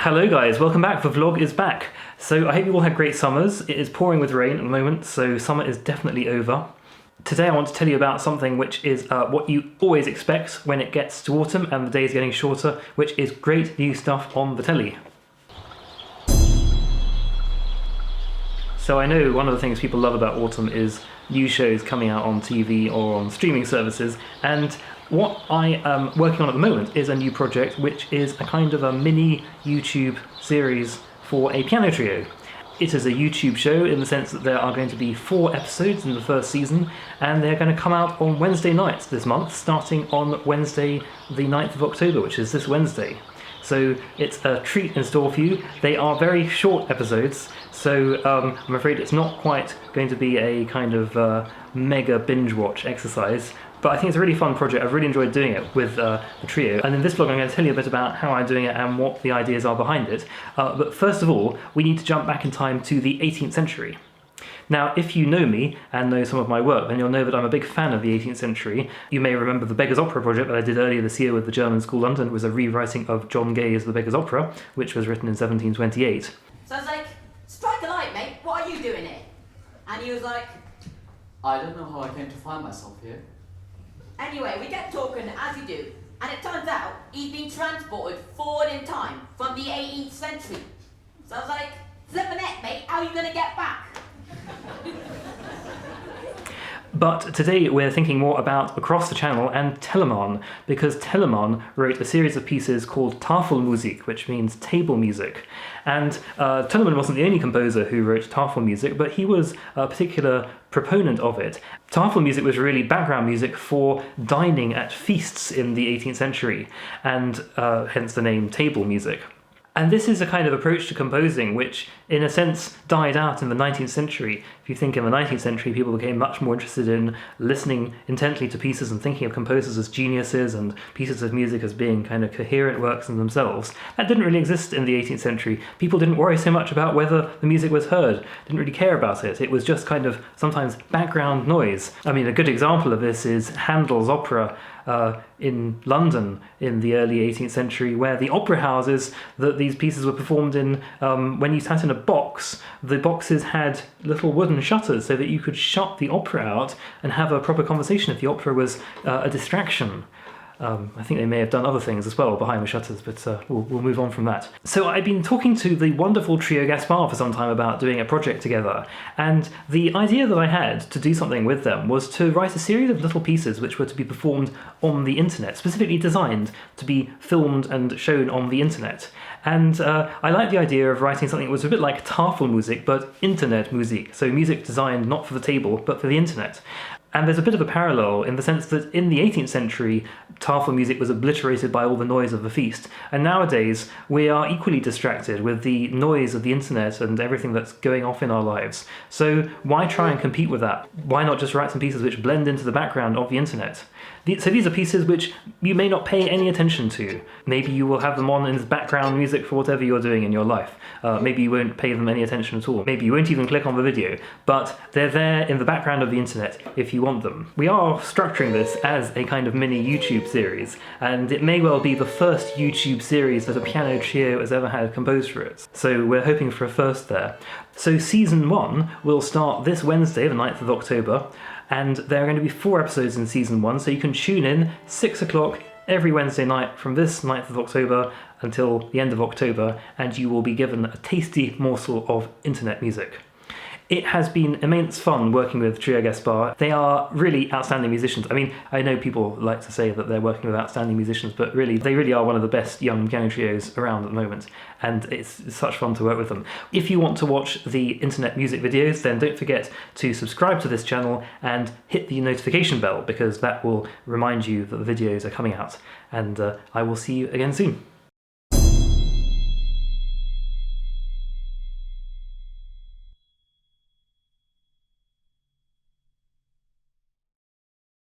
Hello guys, welcome back. The vlog is back. So I hope you all had great summers. It is pouring with rain at the moment, so summer is definitely over. Today I want to tell you about something which is what you always expect when it gets to autumn and the days getting shorter, which is great new stuff on the telly. So I know one of the things people love about autumn is new shows coming out on TV or on streaming services, and what I am working on at the moment is a new project which is a kind of a mini YouTube series for a piano trio. It is a YouTube show in the sense that there are going to be 4 episodes in the first season, and they're going to come out on Wednesday nights this month, starting on Wednesday the 9th of October, which is this Wednesday. So it's a treat in store for you. They are very short episodes, so I'm afraid it's not quite going to be a kind of mega binge watch exercise, but I think it's a really fun project. I've really enjoyed doing it with the trio, and in this vlog I'm going to tell you a bit about how I'm doing it and what the ideas are behind it. But first of all, we need to jump back in time to the 18th century. Now, if you know me and know some of my work, then you'll know that I'm a big fan of the 18th century. You may remember the Beggar's Opera project that I did earlier this year with the German School London. It was a rewriting of John Gay's The Beggar's Opera, which was written in 1728. So I was like, strike a light, mate, what are you doing here? And he was like, I don't know how I came to find myself here. anyway, we kept talking as you do, and it turns out he's been transported forward in time from the 18th century. So I was like, flip a neck, mate, how are you going to get back? But today we're thinking more about Across the Channel and Telemann, because Telemann wrote a series of pieces called Tafelmusik, which means table music. And Telemann wasn't the only composer who wrote Tafelmusik, but he was a particular proponent of it. Tafelmusik was really background music for dining at feasts in the 18th century, and hence the name table music. And this is a kind of approach to composing which, in a sense, died out in the 19th century. If you think in the 19th century, people became much more interested in listening intently to pieces and thinking of composers as geniuses and pieces of music as being kind of coherent works in themselves. That didn't really exist in the 18th century. People didn't worry so much about whether the music was heard, didn't really care about it. It was just kind of sometimes background noise. I mean, a good example of this is Handel's opera in London in the early 18th century, where the opera houses that these pieces were performed in, when you sat in a box, the boxes had little wooden shutters so that you could shut the opera out and have a proper conversation if the opera was a distraction. I think they may have done other things as well behind the shutters, but we'll move on from that. So I've been talking to the wonderful trio Gaspard for some time about doing a project together, and the idea that I had to do something with them was to write a series of little pieces which were to be performed on the internet, specifically designed to be filmed and shown on the internet. And I like the idea of writing something that was a bit like Tafelmusik, but INTERNETMUSIK, so music designed not for the table, but for the internet. And there's a bit of a parallel in the sense that in the 18th century, Tafelmusik was obliterated by all the noise of the feast. And nowadays, we are equally distracted with the noise of the internet and everything that's going off in our lives. So why try and compete with that? Why not just write some pieces which blend into the background of the internet? So these are pieces which you may not pay any attention to. Maybe you will have them on as background music for whatever you're doing in your life. Maybe you won't pay them any attention at all. Maybe you won't even click on the video, but they're there in the background of the internet if you want them. We are structuring this as a kind of mini YouTube series, and it may well be the first YouTube series that a piano trio has ever had composed for it. So we're hoping for a first there. So season 1 will start this Wednesday, the 9th of October, and there are going to be 4 episodes in season 1, so you can tune in 6 o'clock every Wednesday night from this 9th of October until the end of October, and you will be given a tasty morsel of internet music. It has been immense fun working with Trio Gaspard. They are really outstanding musicians. I mean, I know people like to say that they're working with outstanding musicians, but really, they really are one of the best young piano trios around at the moment, and it's such fun to work with them. If you want to watch the internet music videos, then don't forget to subscribe to this channel and hit the notification bell, because that will remind you that the videos are coming out. And I will see you again soon.